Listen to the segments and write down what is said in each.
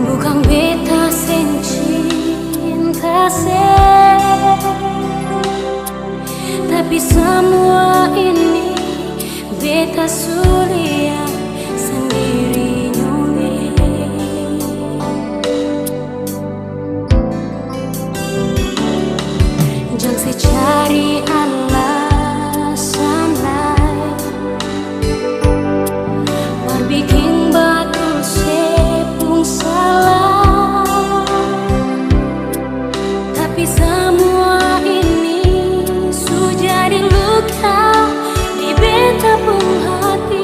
Bukan beta sen cinta se, tapi semua ini beta sulia sendiri nyume. Jangan se cari alasan lain, mar bikin batul sepung salah. Tapi semua ini sudah jadi luka di beta pun hati.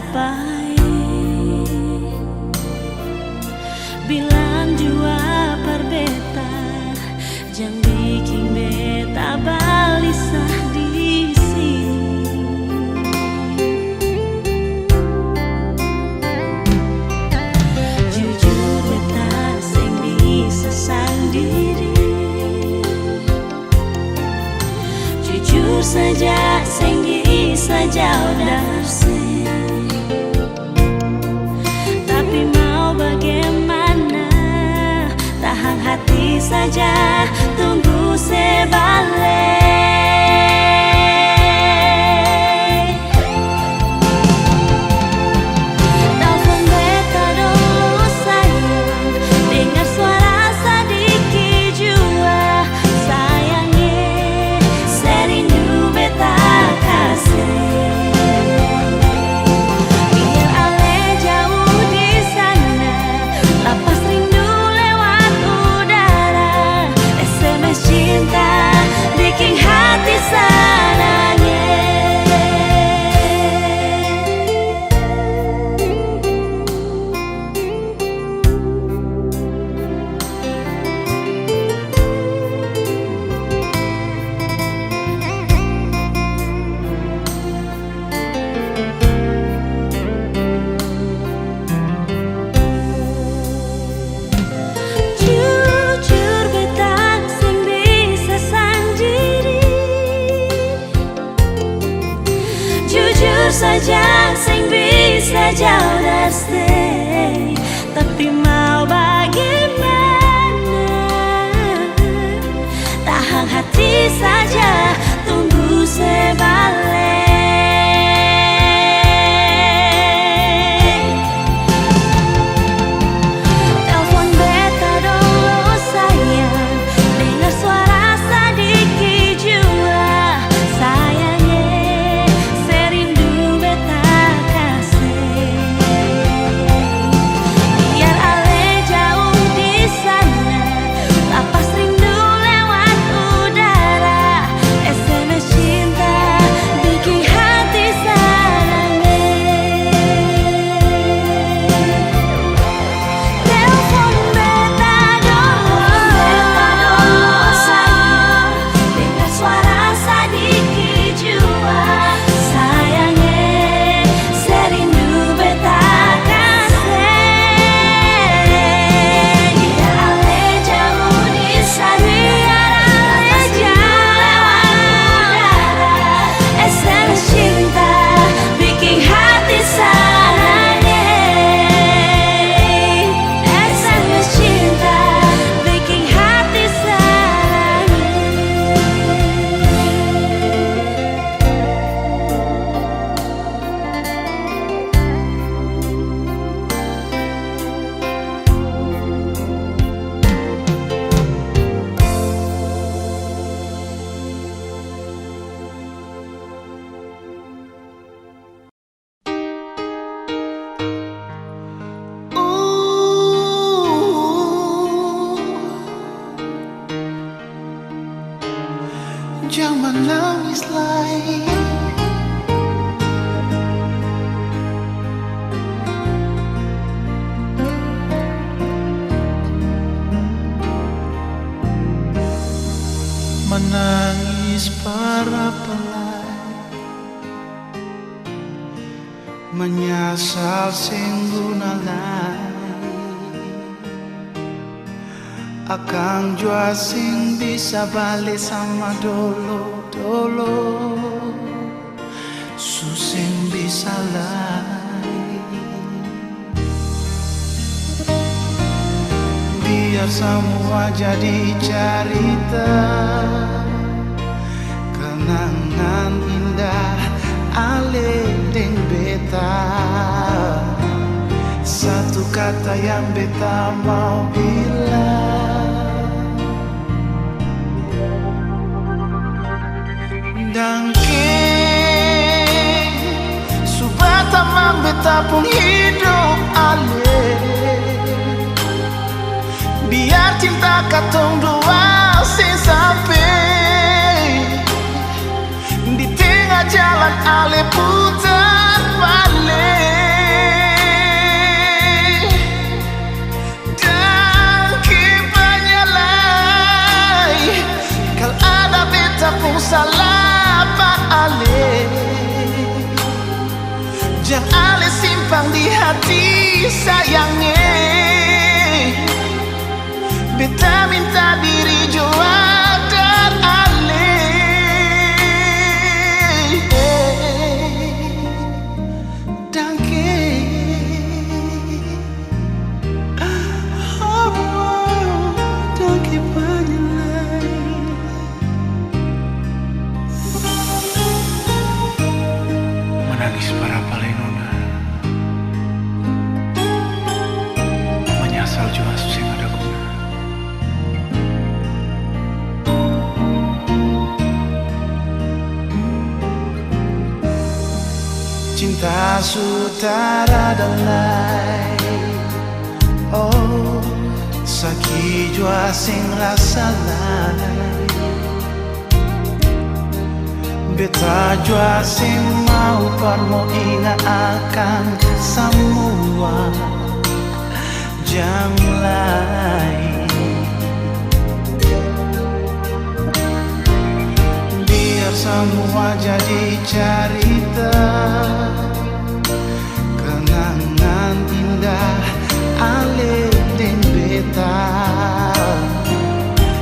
capai. Bilang jua par beta, jang bikin beta balisah di sini. Jujur beta sing bisa sendiri, jujur saja sing bisa jauh dari sini. Tapi mau bagaimana, tahan hati saja, tunggu sebalik. Telepon beta dulu sayang, dengar suara sedikit jua. Sayangnya serindu beta kasih. Biar ale jauh di sana, lapas rindu lewat udara. SMS cinta bikin hati sananya. Jujur beta sing bisa sendiri, jujur saja sing bisa jauh dari stay. Tapi mau bagaimana, tahan hati saja, tunggu sebalik. Telepon beta dulu sayang, dengar suara sedikit jua. Sayangnya serindu beta kasih. Biar ale jauh di sana, lapas rindu lewat udara. SMS cinta bikin hati sananya. Telepon beta dulu sayang, dengar suara sedikit jua. Sayangnya serindu beta kasih. Biar ale jauh di sana, SMS cinta bikin hati sananya. SMS cinta bikin hati sananya. Jangan nangis lagi, menangis para pelai, menyasal sing gunalai. Akang jua sing bisa balik sama dolo, susing bisa lai. Biar semua jadi cerita, kenangan indah ale deng beta. Satu kata yang beta mau bilang, dangke subata mang beta pun hidup ale. Biar cinta katong dua sing sampai di tengah jalan ale putar balik. Ale simpan di hati sayangnya. Beta minta diri jual dan Ale. Danke. Oh, danke banyak. Menangis para palenona, menyesal jua sing ada guna. Cinta sutara dalai, oh sakit jua sing rasa lalai. Beta jua sing mau parmo ingat akan semua jam lain. Biar semua jadi cerita, kenangan indah Ale dan beta.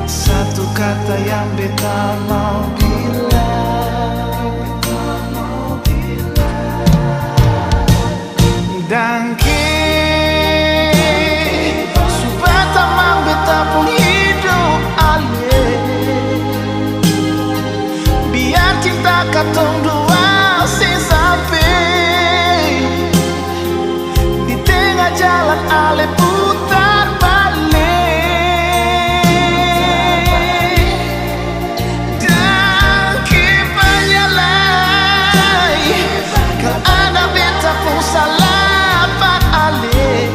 Satu kata yang beta mau bilang, danke. Supaya tamang beta pun hidup Ale. Biar cinta katong dua sing sampai di tengah jalan Ale putar balik. Danke banyalai, kalau ada beta pun salah pak Ale.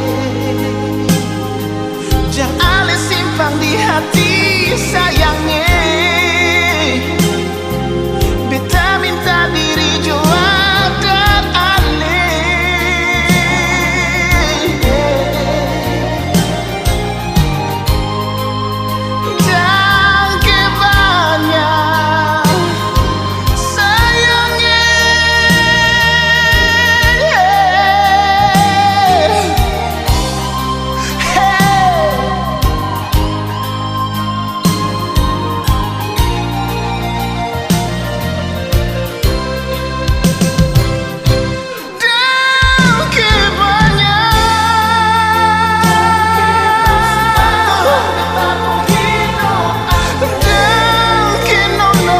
Jangan Ale simpan di hati sayangnya. Beta minta diri jual dan Ale. Danke banyak sayangnya. Danke banyak. Danke nona.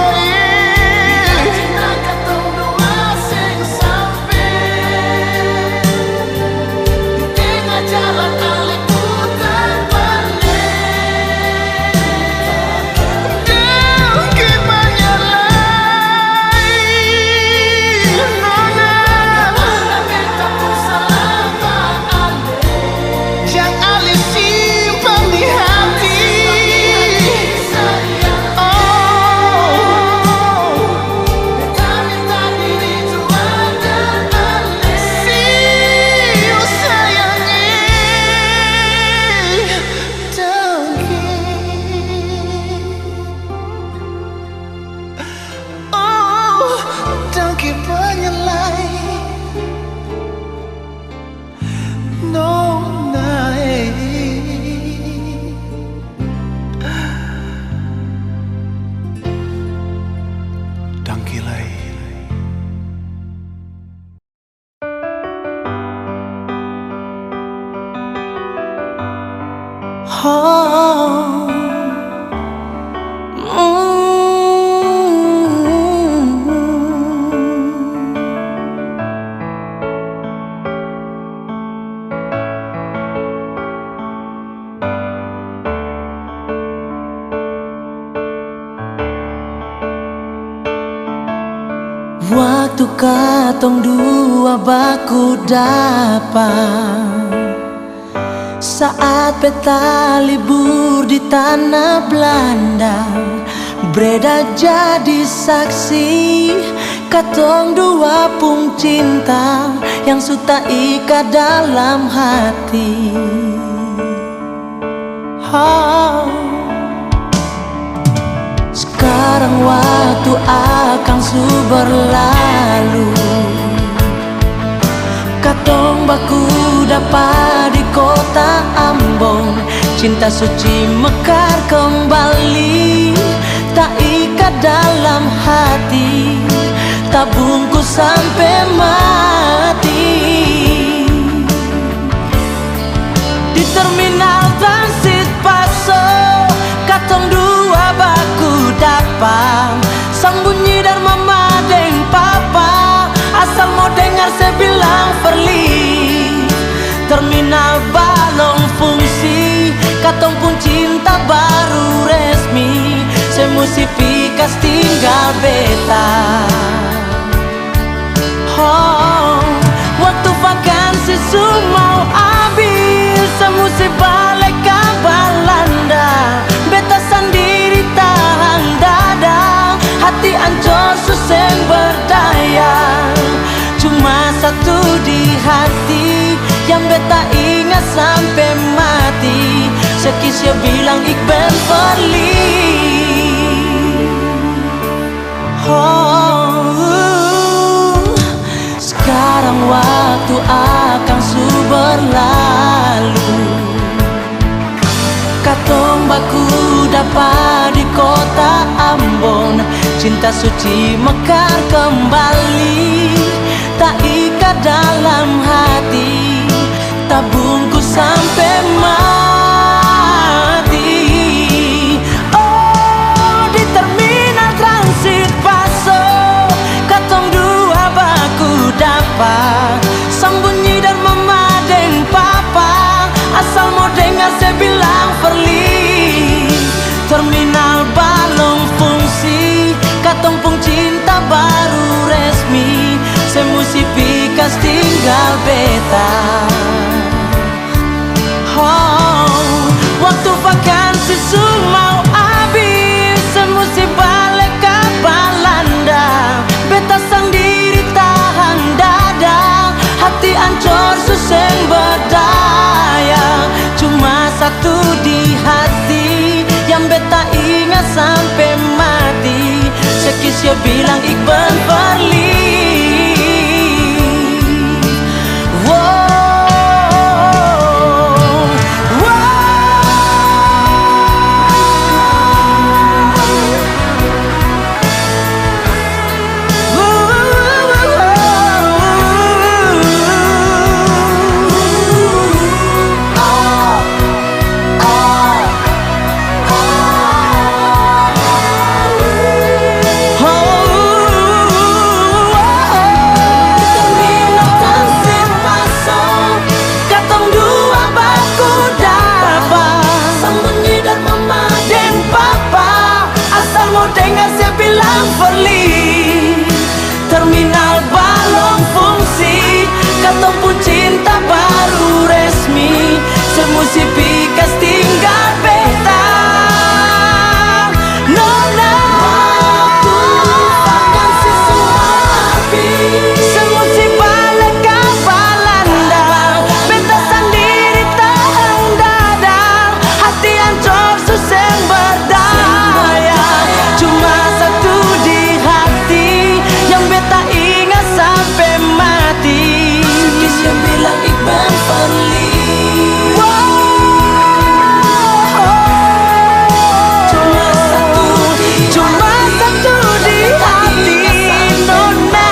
Cinta katong dua sing sampai di tengah jalan Ale putar balik. Danke banyak lagi nona. Beta pun salah pak Ale. Jangan Ale simpan di hati. Oh, beta minta diri jual dan Ale. See you sayangnya. Danke. Oh, danke banyak lagi nona. Danke lai. Oh, waktu katong dua baku dapat, saat peta libur di tanah Belanda. Breda jadi saksi, katong dua pung cinta yang suta ikat dalam hati. Oh. Sekarang waktu akan su berlalu, Katong baku dapat di kota Ambon, cinta suci mekar kembali, tak ikat dalam hati, tak bungkus sampai mati. Di terminal transit Paso, katong dua baku dapat, sambunyi dan mama deng papa, asal mau dengar saya bilang Verly. Terminal balong fungsi, katong pun cinta baru resmi, saya mesti pikas tinggal beta. Oh, waktu vakansi mau habis, saya mesti balik ke Belanda, beta sendiri tahan dada, hati ancur suseng berdaya. Cuma satu di hati yang beta ingat sampai mati, sekisya bilang Iqbal Verly. Oh, sekarang waktu akan berlalu, katong baku dapat di kota Ambon, cinta suci mekar kembali, tak ikat dalam hati, tak bungkus sampai mati. Oh, di terminal transit Paso, katong dua baku dapat, sambunyi dan mama deng papa, asal mau dengar saya bilang Verly. Terminal balong fungsi, katong pun cinta baru resmi, saya mesti pikas tinggal beta. Oh, waktu vakansi mau habis, saya mesti balik ke Belanda, beta sendiri tahan dada, hati ancur suseng berdaya. Cuma satu di hati yang beta ingat sampai mati, sekisya bilang Iqbal Verly. Terminal balong fungsi, katong pun cinta baru resmi, saya mesti pikas tinggal beta. Nona, vakansi habis, saya mesti balik ke Belanda, beta sendiri tahan dada, hati ancur suseng berdaya. Cuma satu di hati yang beta ingat sampai mati, sekisya bilang Iqbal Verly. Cuma satu di hati, nona,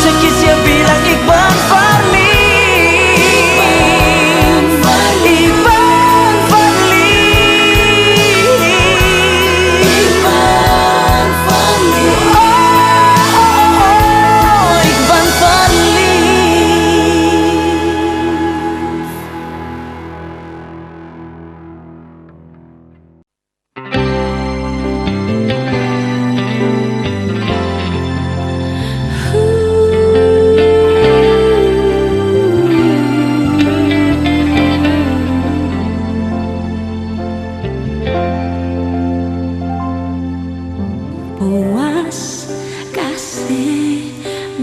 sekisya bilang Iqbal Verly. Iqbal Verly, Iqbal Verly, oh, Iqbal Verly. Puas kasih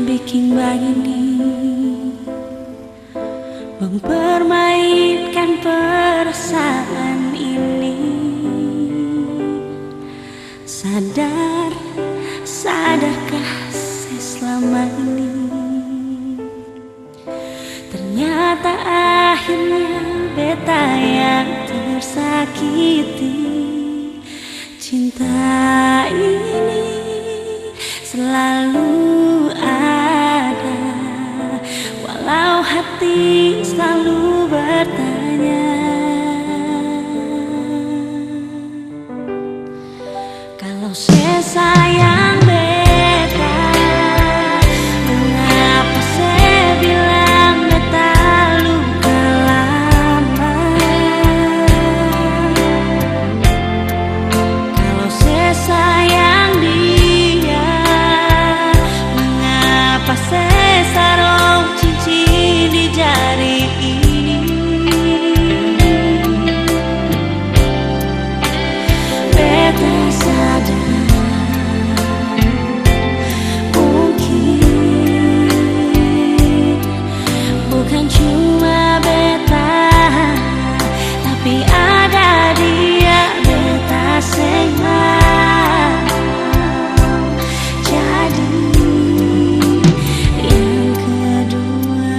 bikin begini, mempermainkan perasaan ini. Sadarkah saya selama ini akhirnya beta yang tersakiti. Cinta ini selalu ada, walau hati selalu bertanya. Kalau saya sayang beta, mengapa saya bilang beta luka lama? Kalau saya sayang dia, mengapa saya sarung cincin di jari ini? Beta sadar bukan cuma beta, tapi ada dia beta sayang. Jadi yang kedua,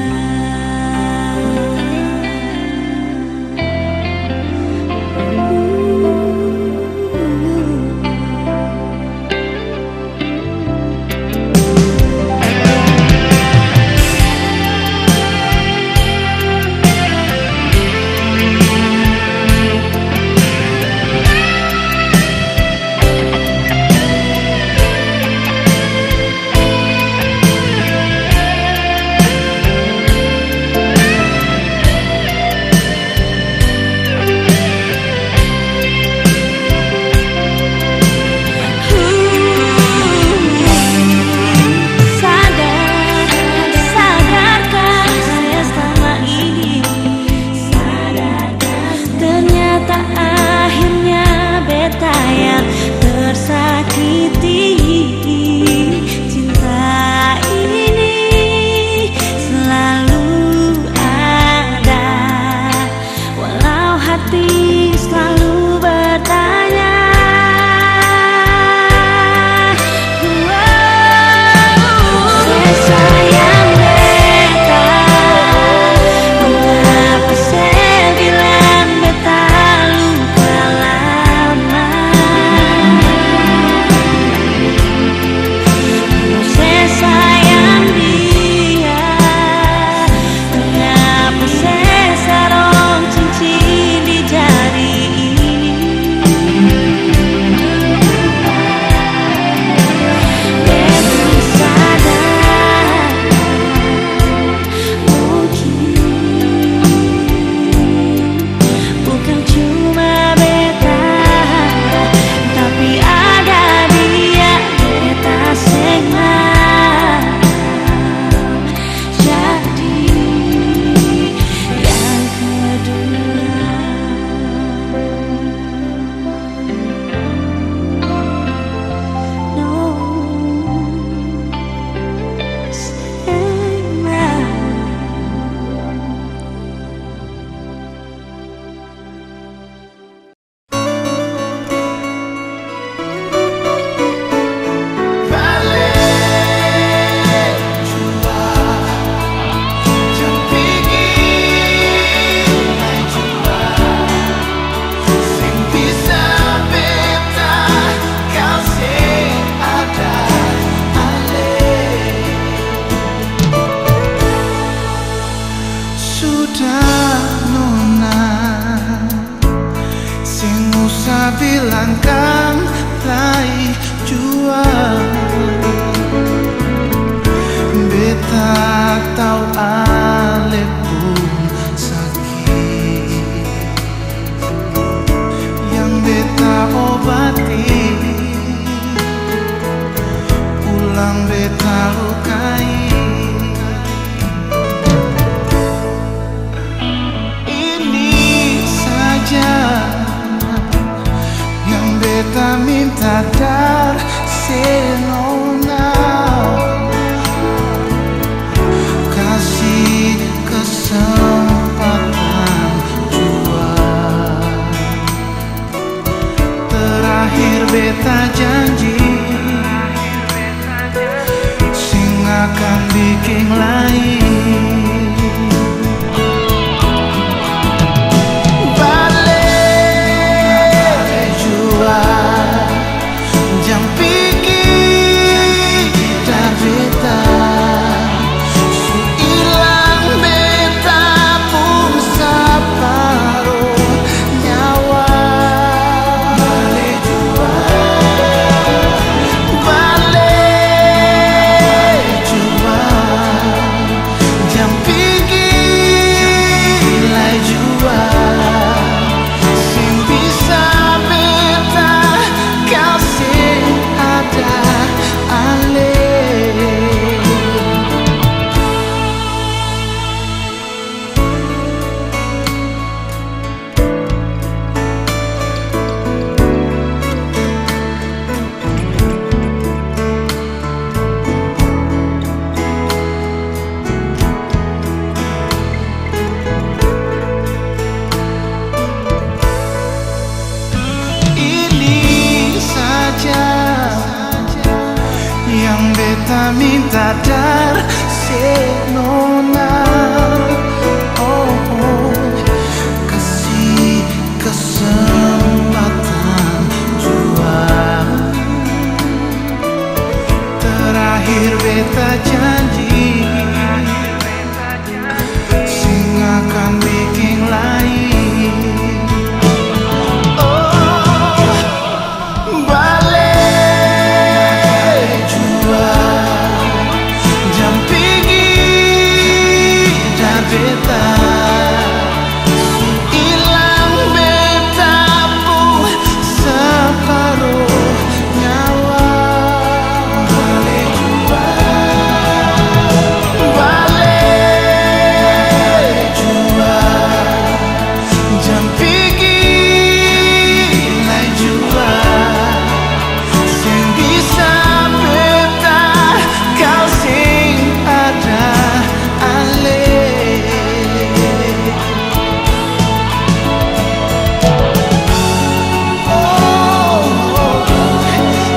sadarkah saya selama ini? Ternyata akhirnya beta yang tersakiti. Cinta ini selalu ada, walau hati selalu bertanya. Saya sayang beta, mengapa saya bilang beta luka lama? Kalau saya sayang dia, mengapa saya sarung cincin di jari ini? Beta sadar mungkin bukan cuma beta, tapi ada dia beta sayang. Jadi yang kedua, no sayang. Sudah nona, sing usah bilang kan lai jual. Beta tahu ale pun sakit, yang beta obati, ulang beta lukai. Yang beta minta dar senona, kasih minta dar senona. Oh, kasih kesempatan jua. Terakhir beta janji sing akan bikin lain. Oh, balik jua jam pigi dan beta hilang beta pun separuh nyawa. Balik jua, balik jua jam pigi lai jua sing bisa beta kau sing ada ale. Oh,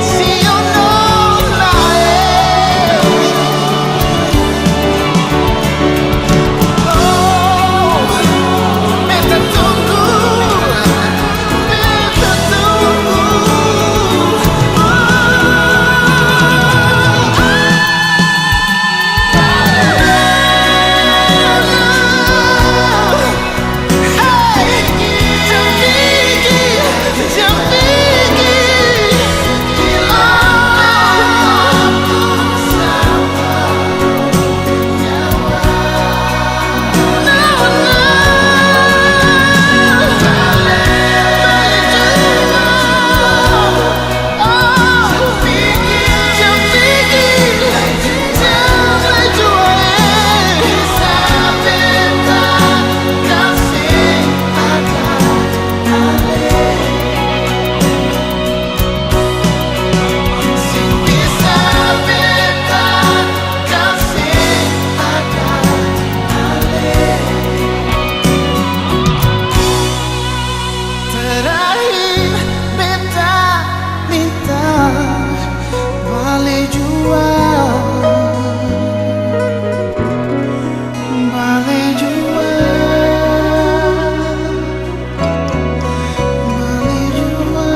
si yo no lae. Oh, beta tunggu, beta tunggu. Terakhir beta minta balik jua, balik jua, balik jua.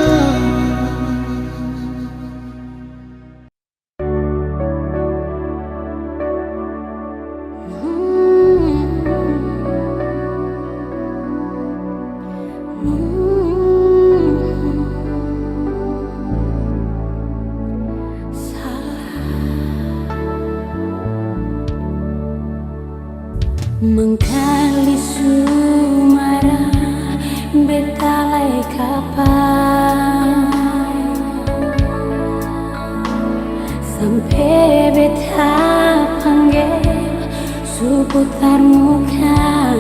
Mengkali sumara betalai kapan sampai beta panggil seputar muka.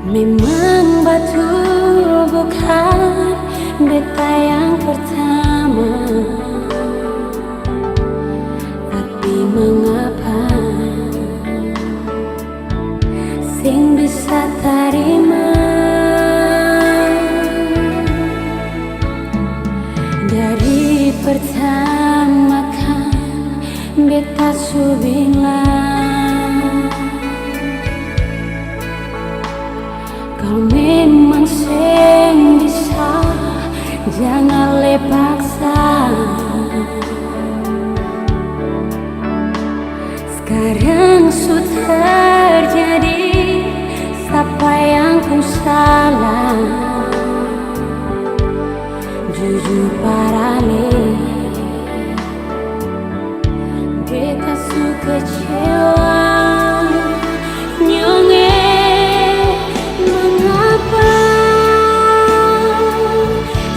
Memang betul bukan beta yang pertama, tapi mengapa sing bisa terima dari pertama kan beta su bilang kalau memang sing bisa jangan le paksa. Sekarang sudah terjadi, siapa yang ku salah? Jujur parale, beta su kecewa. Nyonge, mengapa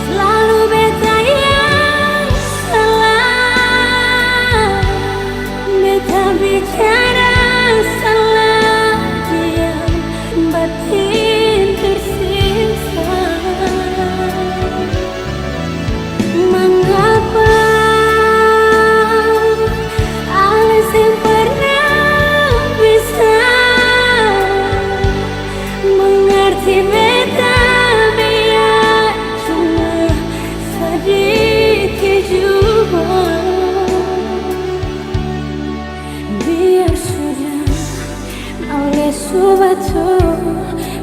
selalu beta yang salah? Beta bicara salah, diam batin tersiksa. Mengapa alis yang pernah bisa mengerti beta biar cuma sedikit. subatu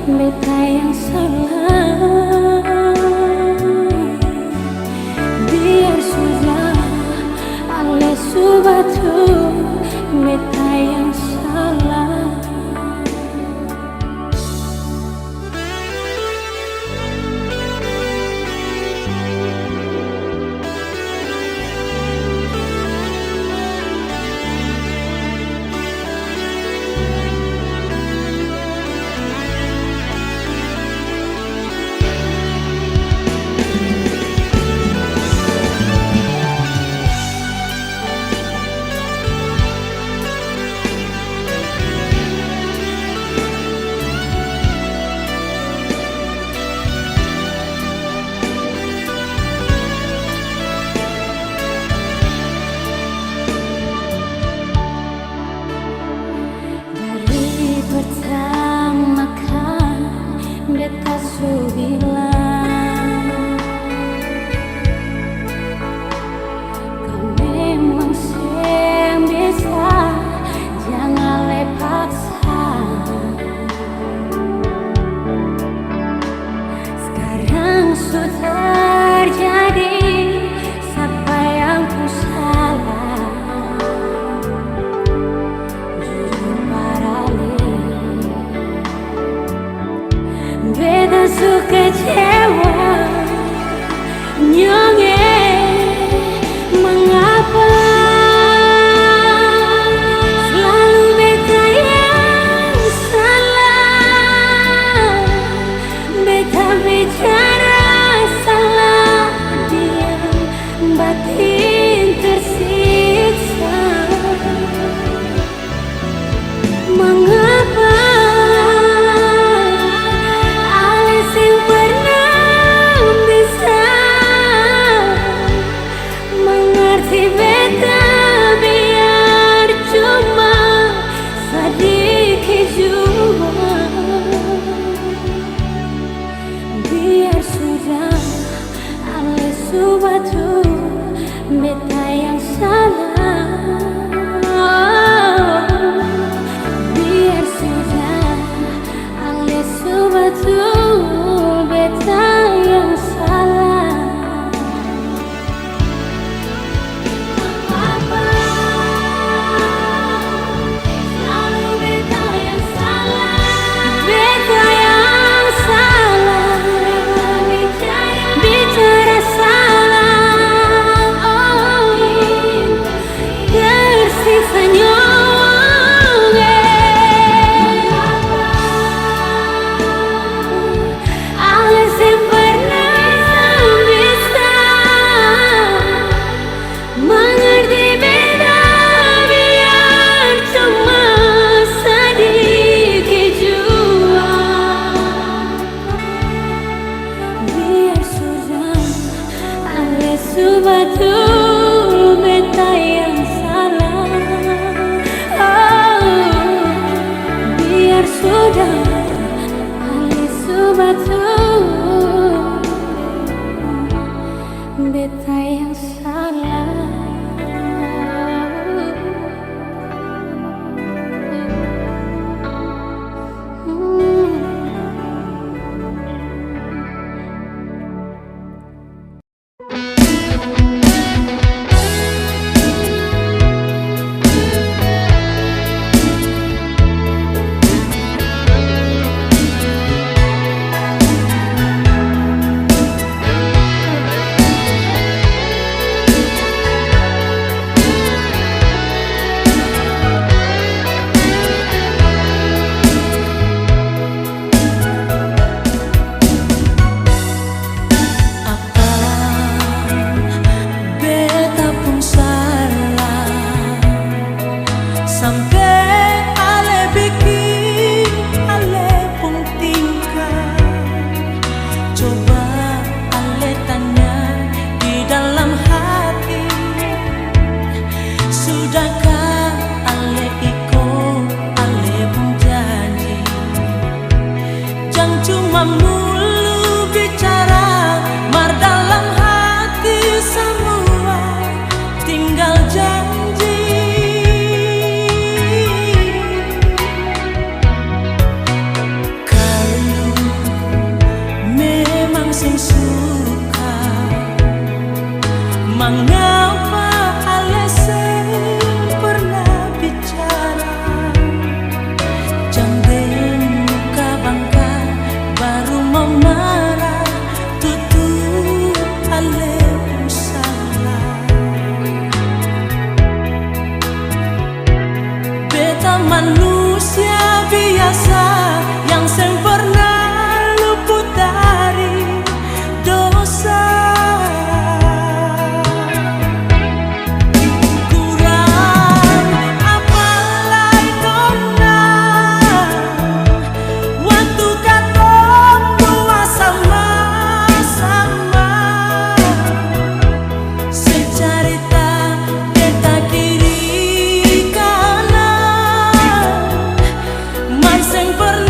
beta yang salah. Biar sudah alias subatu beta yang salah. Pertama kan beta su bilang kau memang seng bisa, jangan lepaksa. Sekarang sudah terjadi, siapa yang ku salah? Beta suka kecewa, nyonge mengapa selalu beta yang salah. Beta bicara salah, diam batin tersiksa. Mengapa subatu beta yang salah. Biar sudah alias subatu beta yang salah. Apa selalu beta yang salah? Beta yang salah. Bicara subatu beta yang salah. Biar sudah alias subatu beta yang salah. Mulu bicara, mar dalam hati semua tinggal janji. manusia biasa yang seng pernah luput dari dosa. Kurang apalai nona waktu katong dua sama-sama secarita beta kiri kanan, man seng pernah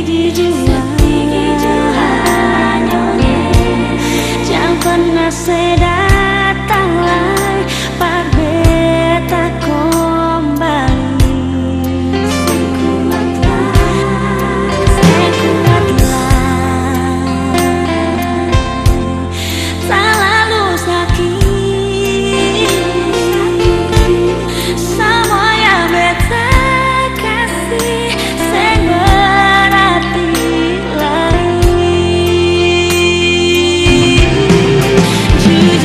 tinggi juanya jangan pernah datang lagi par beta kembali sekuatlah tak lalu sakit semua yang beta kasih sing berarti lagi jujur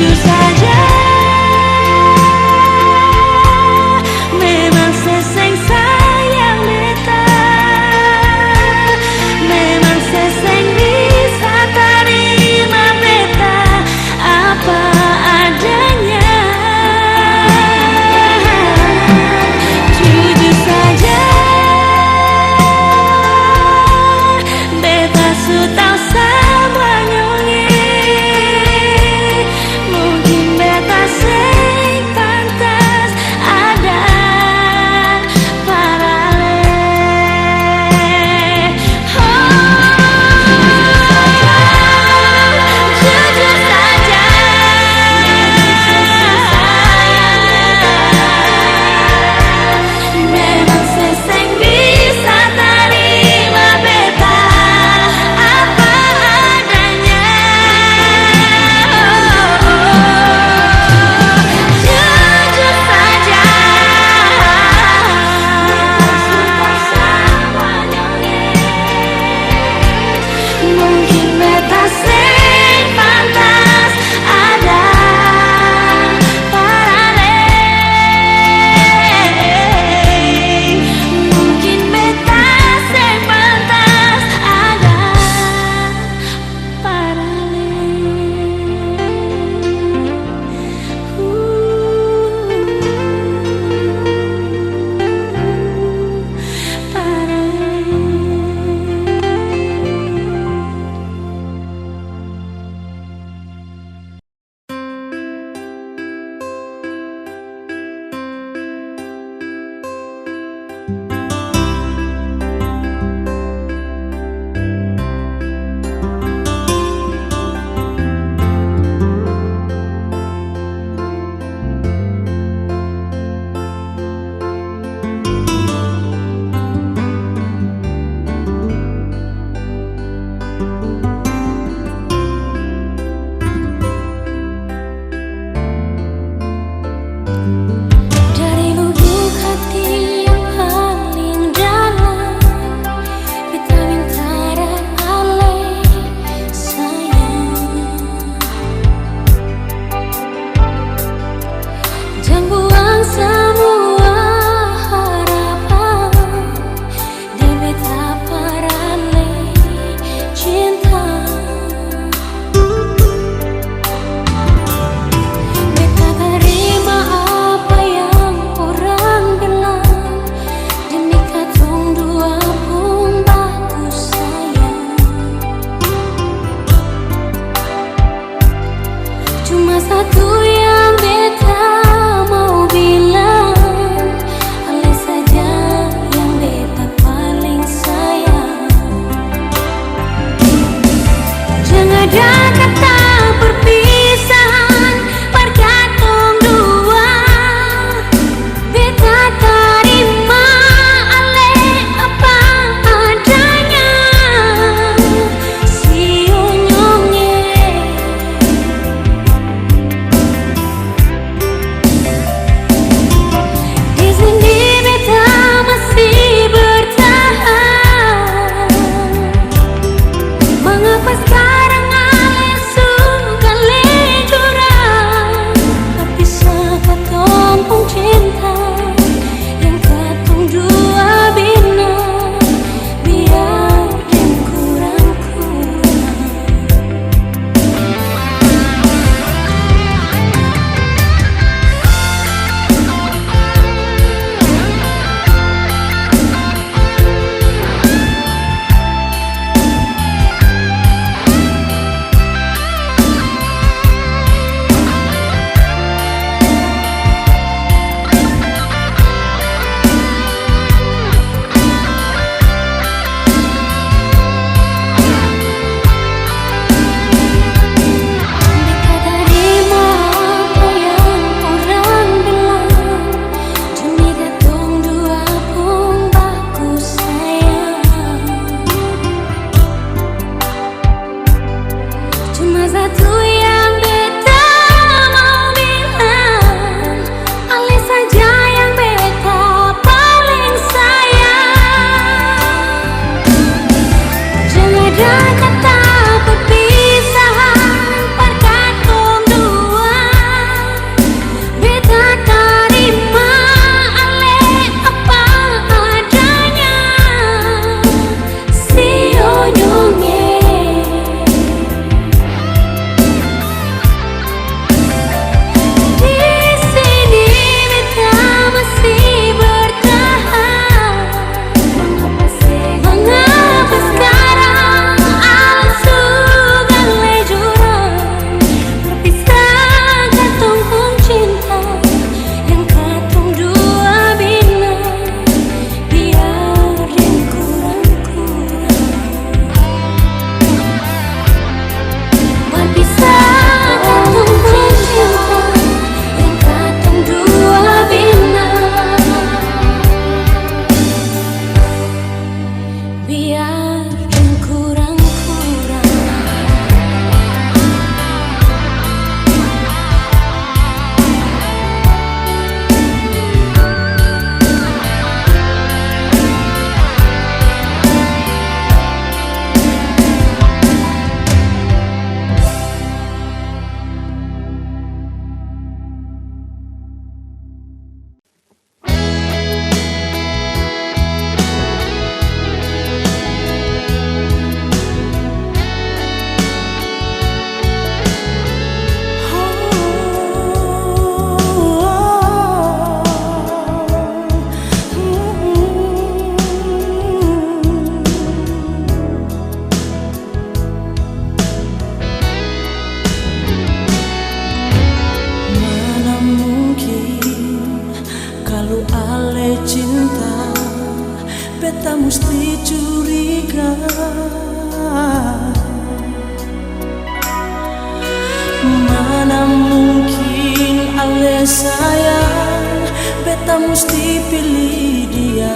Mana mungkin ale sayang, beta mesti pilih dia.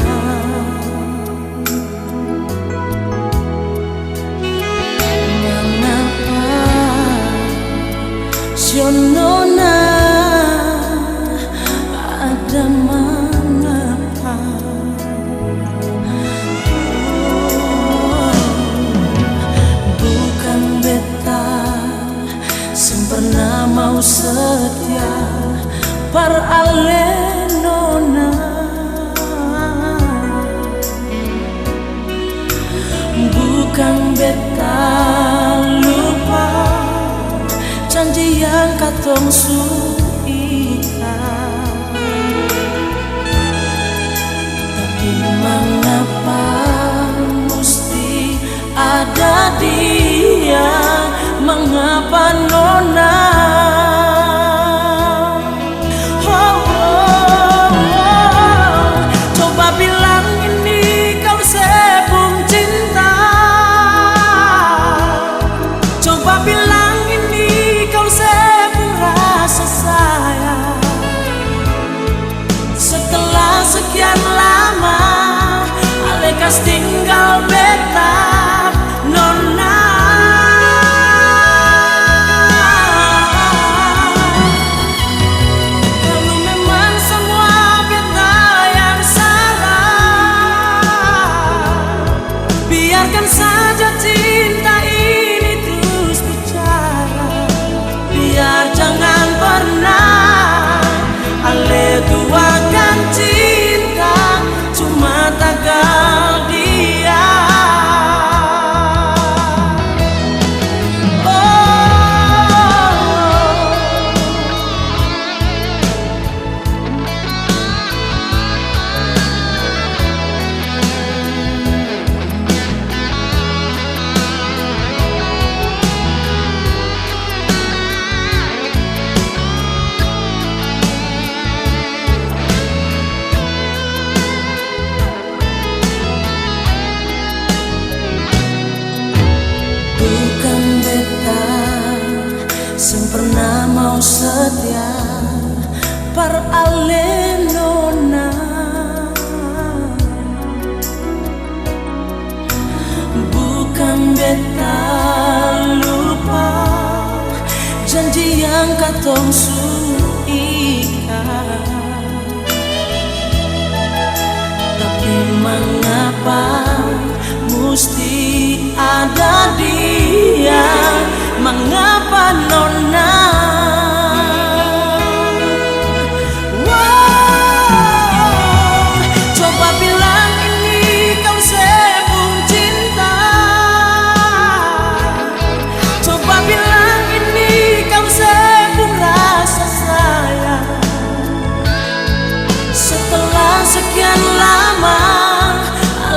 Mengapa Sionona ada mengapa? Bukan beta pernah mau setia par ale nona, bukan beta lupa janji yang katong suikan. Tapi mengapa mesti ada dia? Mengapa nona? Coba bilang ini kau sebum cinta. Coba bilang ini kau sebum rasa sayang. Setelah sekian lama alekas tinggal beta nona. Biarkan saja cinta ini terus bicara. Biar jangan pernah ale duakan cinta, cuma tagal dia. Pernah mau setia par ale nona, bukan beta lupa janji yang katong suikan. Tapi mengapa mesti ada dia? Mengapa nona? Coba bilang ini kau sebum cinta. Coba bilang ini kau sebum rasa sayang. Setelah sekian lama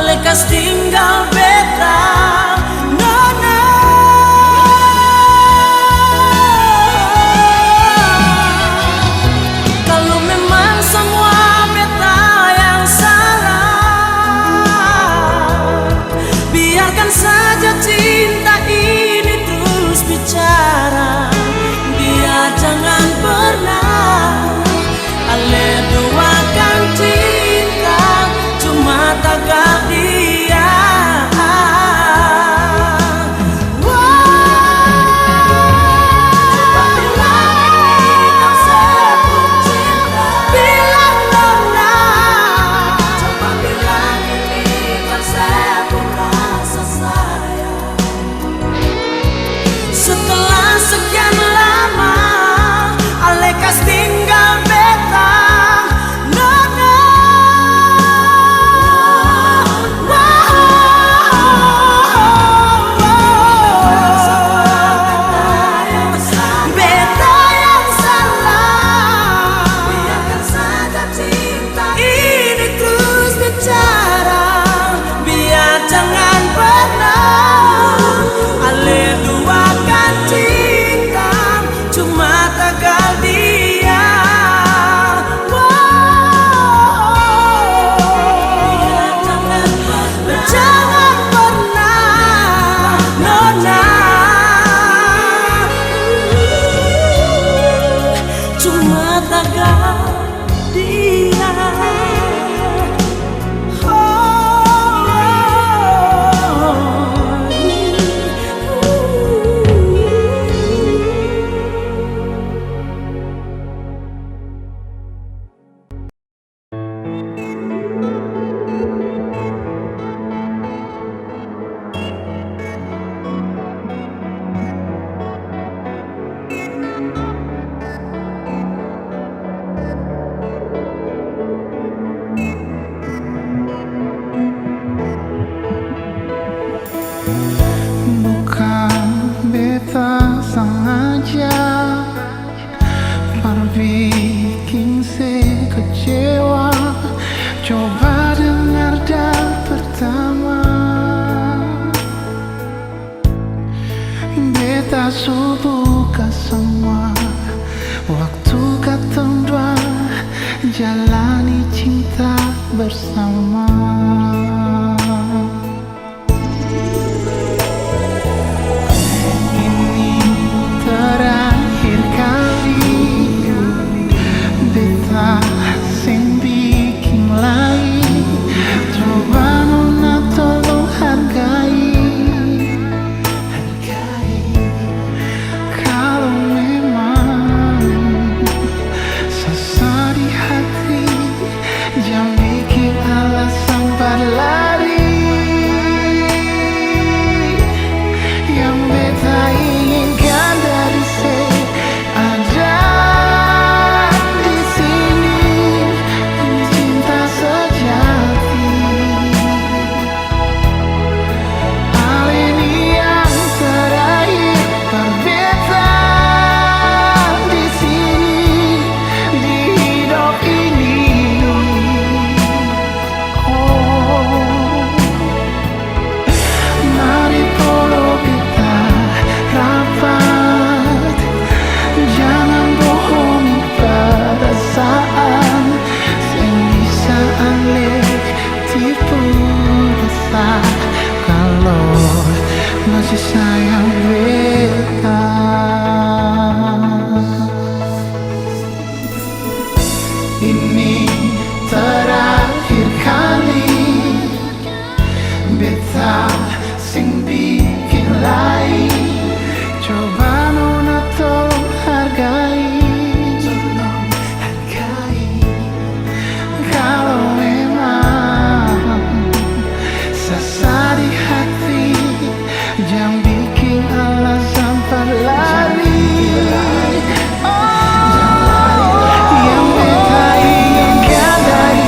alekas tinggal beta nona. Saja cinta ini terus bicara. Dia jangan pernah ale duakan cinta, cuma tagal dia. subuhka semua, waktu katong dua jalani cinta bersama. Ini terakhir kali beta sing bikin lain, coba nona tolong hargai. Kalau memang sesak di hati, jangan bikin alasan berlari. Yang beta inginkan dari ada di sini, ini cinta sejati. Hal ini yang terakhir, berbeda di sini, di hidup ini. Mari peluk kita rapat, jangan bohongi perasaan, sing bisa alih tipu rasa kalau masih sayang beta. Ini terakhir kali beta sing bikin lain, coba nona tolong hargai. Kalau memang sesak di hati, jangan bikin alasan berlari. Yang beta inginkan dari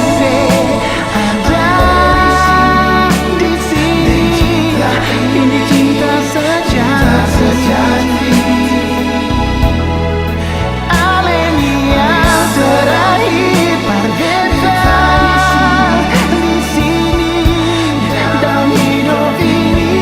ada di sini, ini cinta sejati. Hal ini yang terakhir, berbeda di sini, dalam hidup ini.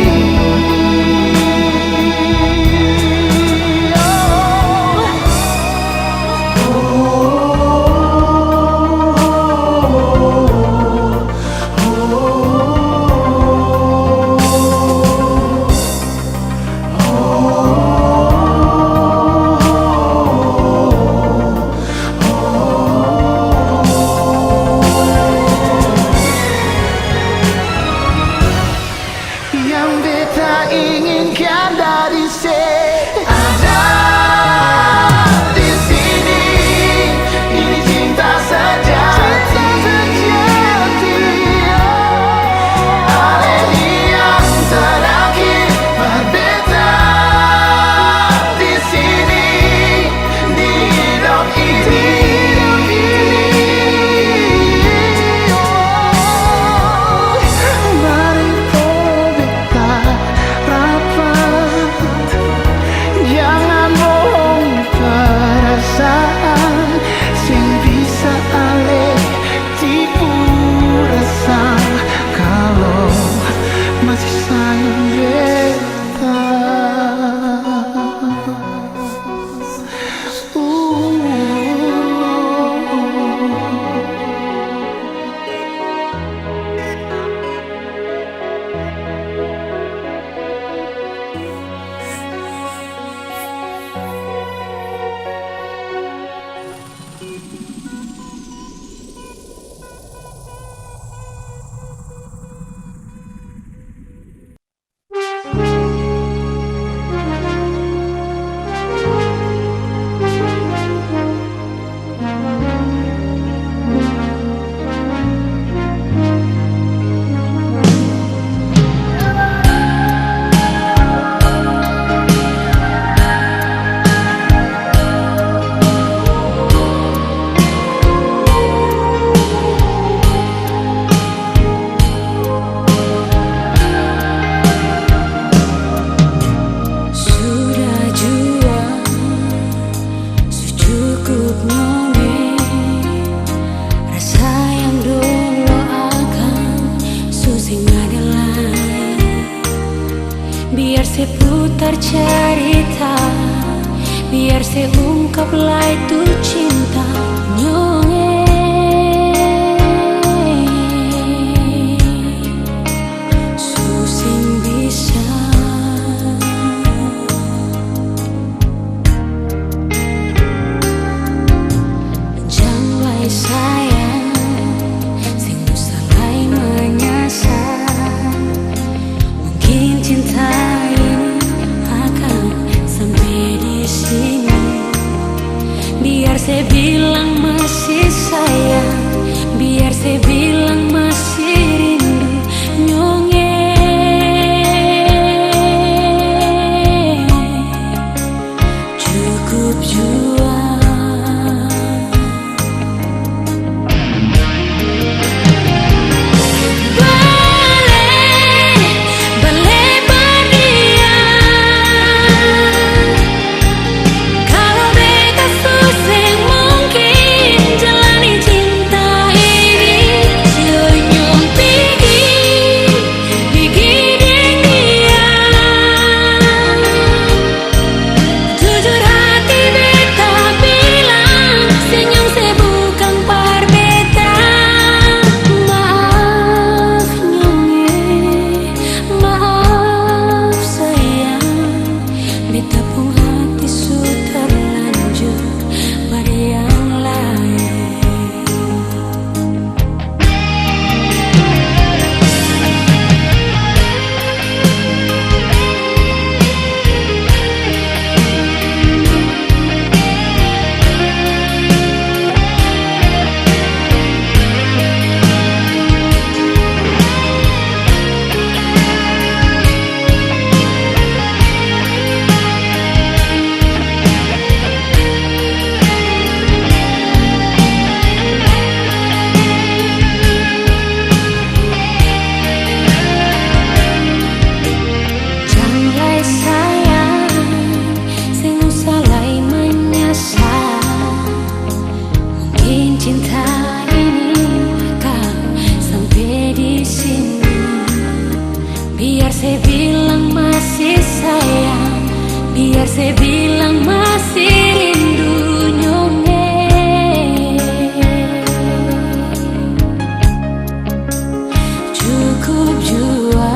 Yang beta inginkan dari ada di sini, ini cinta sejati. Hal ini yang terakhir, berbeda di sini, di hidup ini. Mari peluk beta rapat, Biar saya putar cerita, biar saya ungkaplah itu cinta. Nyonge susing bisa jangan sayang sing salai menyasar. Mungkin cinta ini akan sampai di sini. Biar saya bilang masih sayang, biar saya bilang masih rindu. Nyonge cukup jua. Saya bilang masih sayang, biar saya bilang masih rindu. Nyonge cukup jua.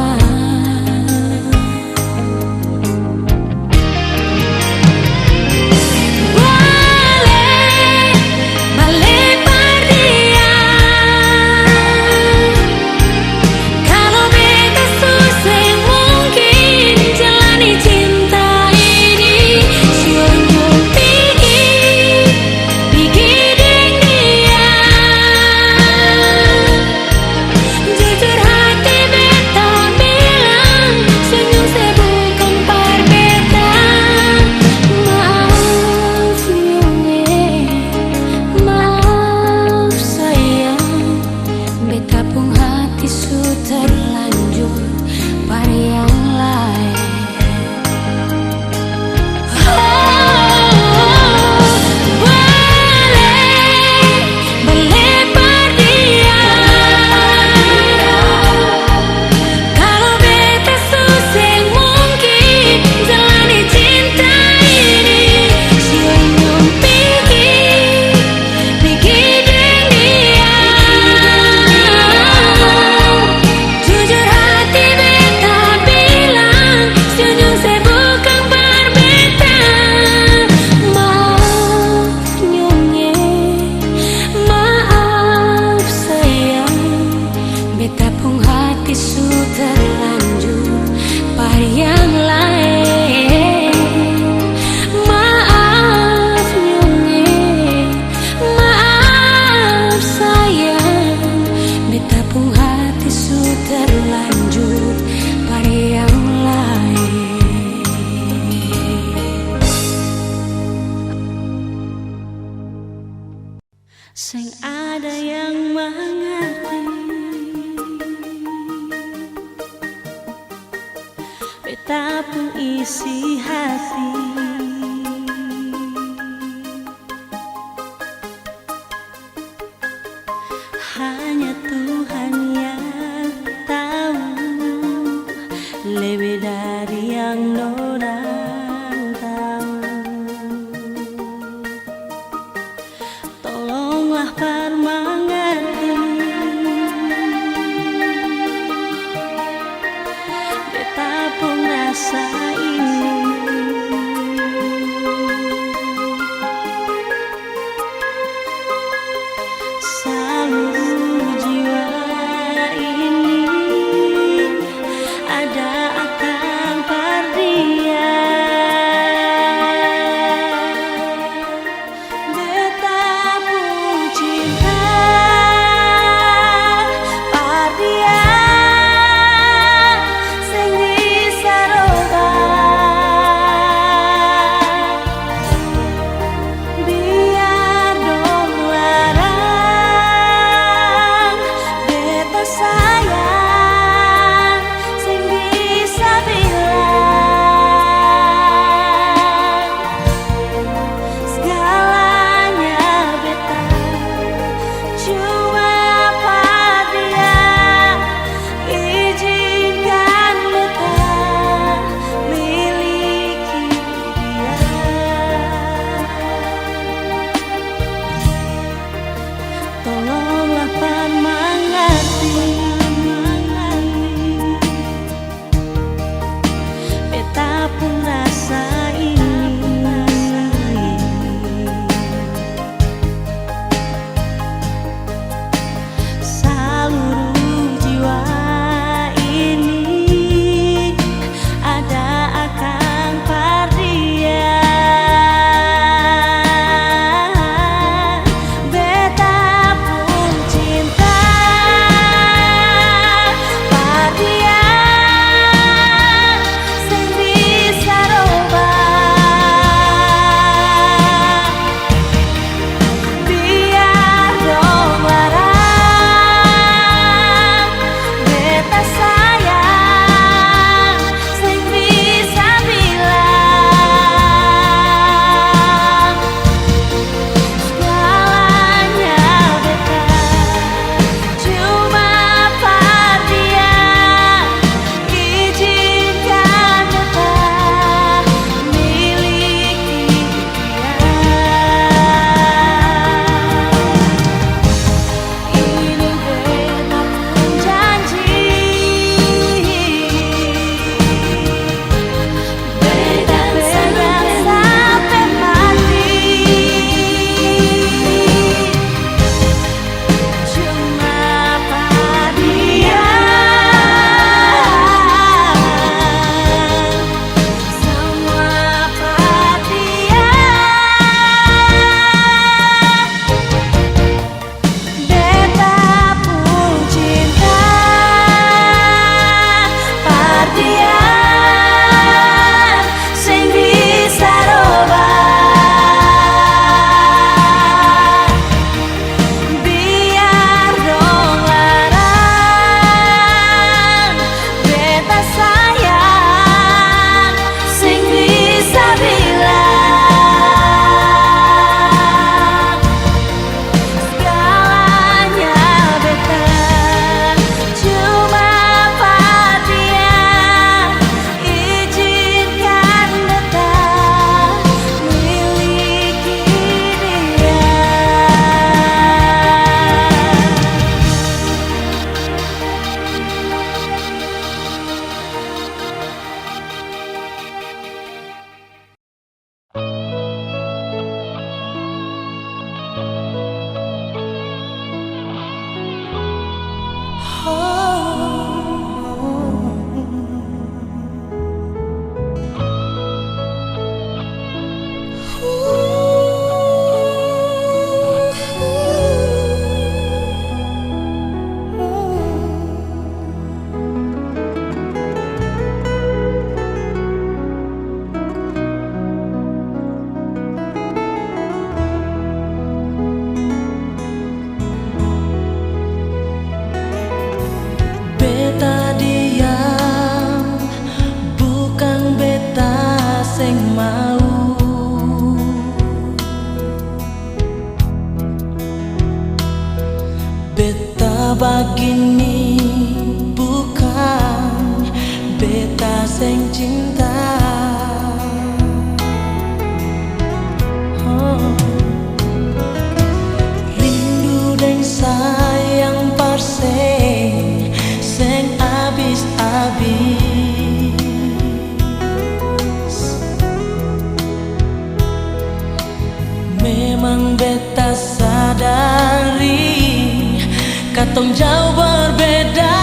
Sing ada yang mengerti, betapun isi hati. Hanya Tuhan yang tahu lebih dari yang dorang tahu. Tolonglah permengerti, betapun rasa ini. Seluruh jiwa ini ada akan perdia. Betapun cinta perdia sing bisa robah. Biar dong larang beta sayang sing bisa bilang segalanya beta cuma pada izinkan beta miliki dia. Tolonglah permengerti, betapun rasa ini. Seluruh jiwa ini ada akan perdia. Betapun cinta perdia sing bisa robah. Biar dong larang beta sayang sing bisa bilang segalanya beta cuma perdia izinkan beta miliki dia. Ini beta pun janji, beta sayang sampai mati. Cuma perdia semua perdia. Betapun cinta perdia sing bisa robah. Biar dong larang beta sayang sing bisa bilang segalanya beta cuma perdia izinkan beta miliki dia. Beta diam, bukan beta sing mau. Beta begini bukan beta sing cinta. Oh. Rindu dan sayang parse sing abis-abis. Memang beta sadari katong jauh berbeda.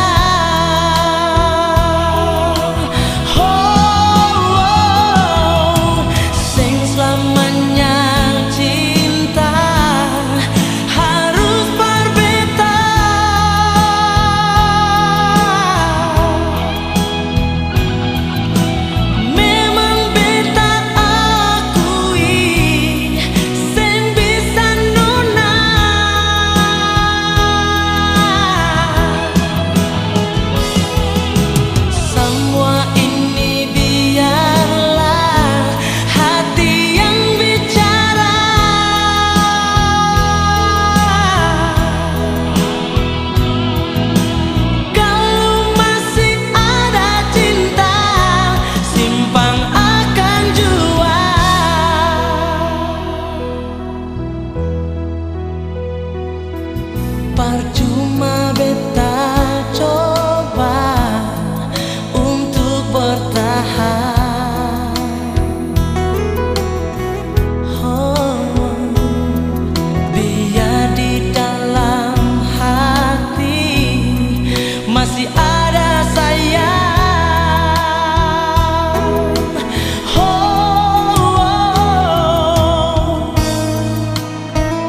Percuma beta coba untuk bertahan. Oh, biar di dalam hati masih ada sayang. Semua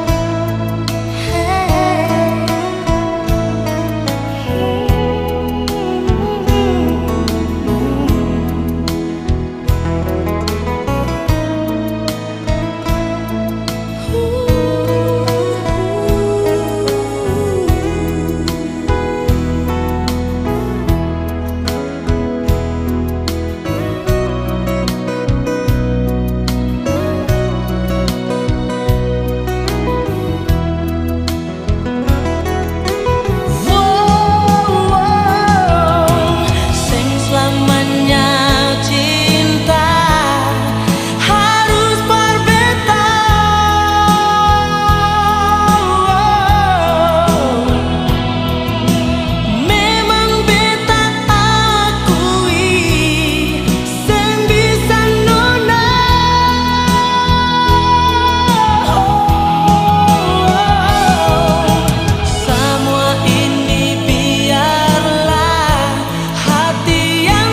ini biarlah hati yang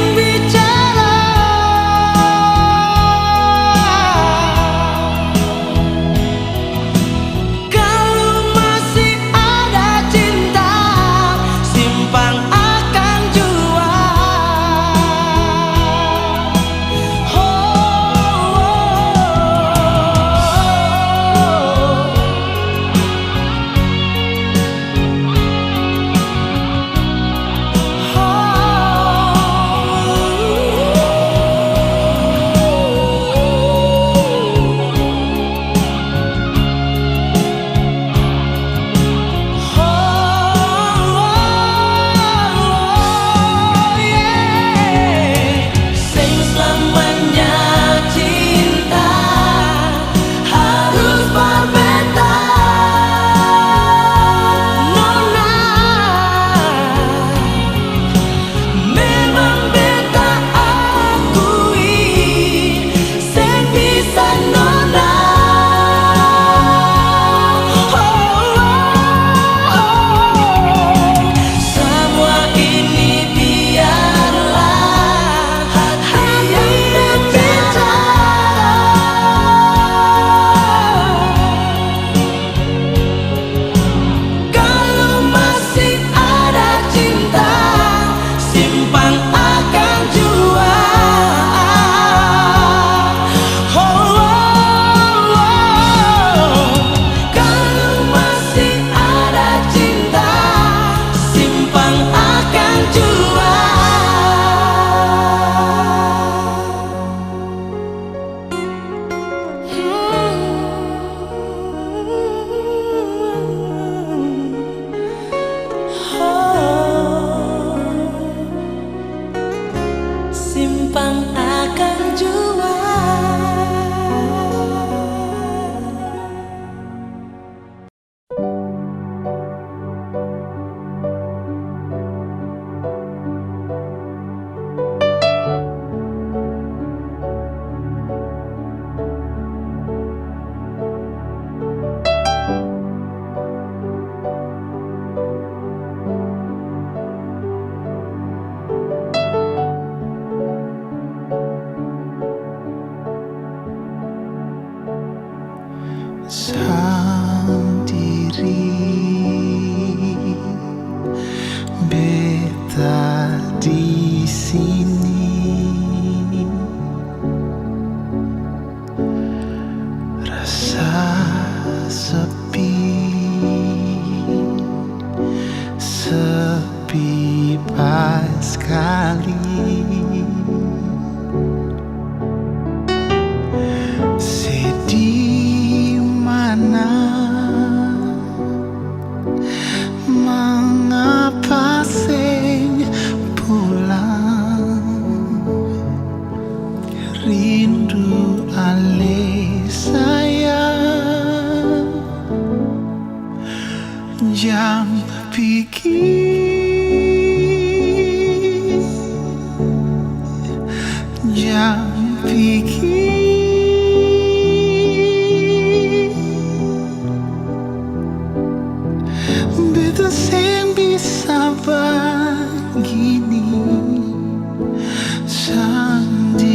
sendiri, beta di sini, rasa sepi, sepi pas sekali. Di mana, mengapa sing pulang, rindu ale sayang, jam pikir, jam pikir. Beta sing bisa begini sendiri,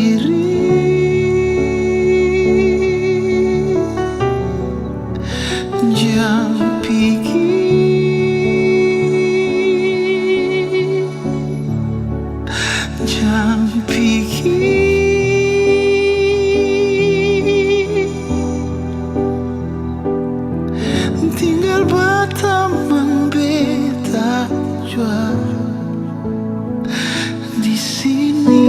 jam pikir, jam pikir. Tinggal berteman beta jua di sini.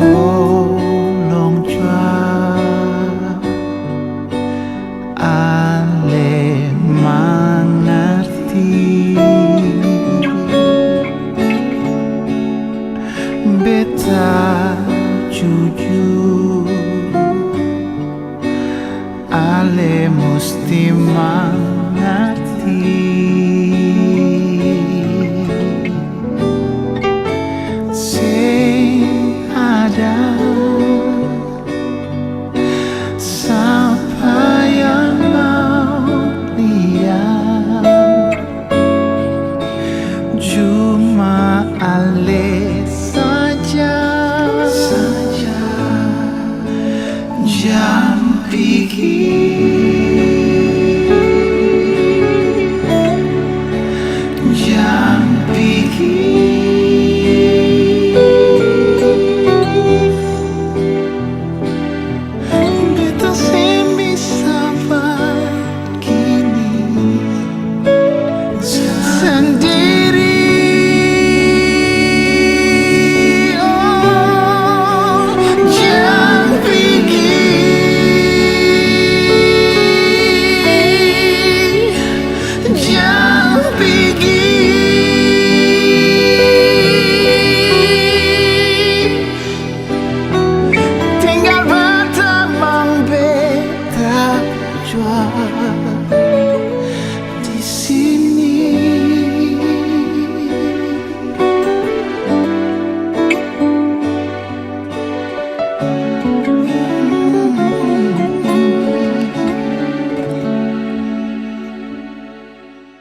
Tolong jua ale mengerti, beta jujur, ale musti mengerti. Siapa yang mau lihat, cuma ale saja, jam pikir.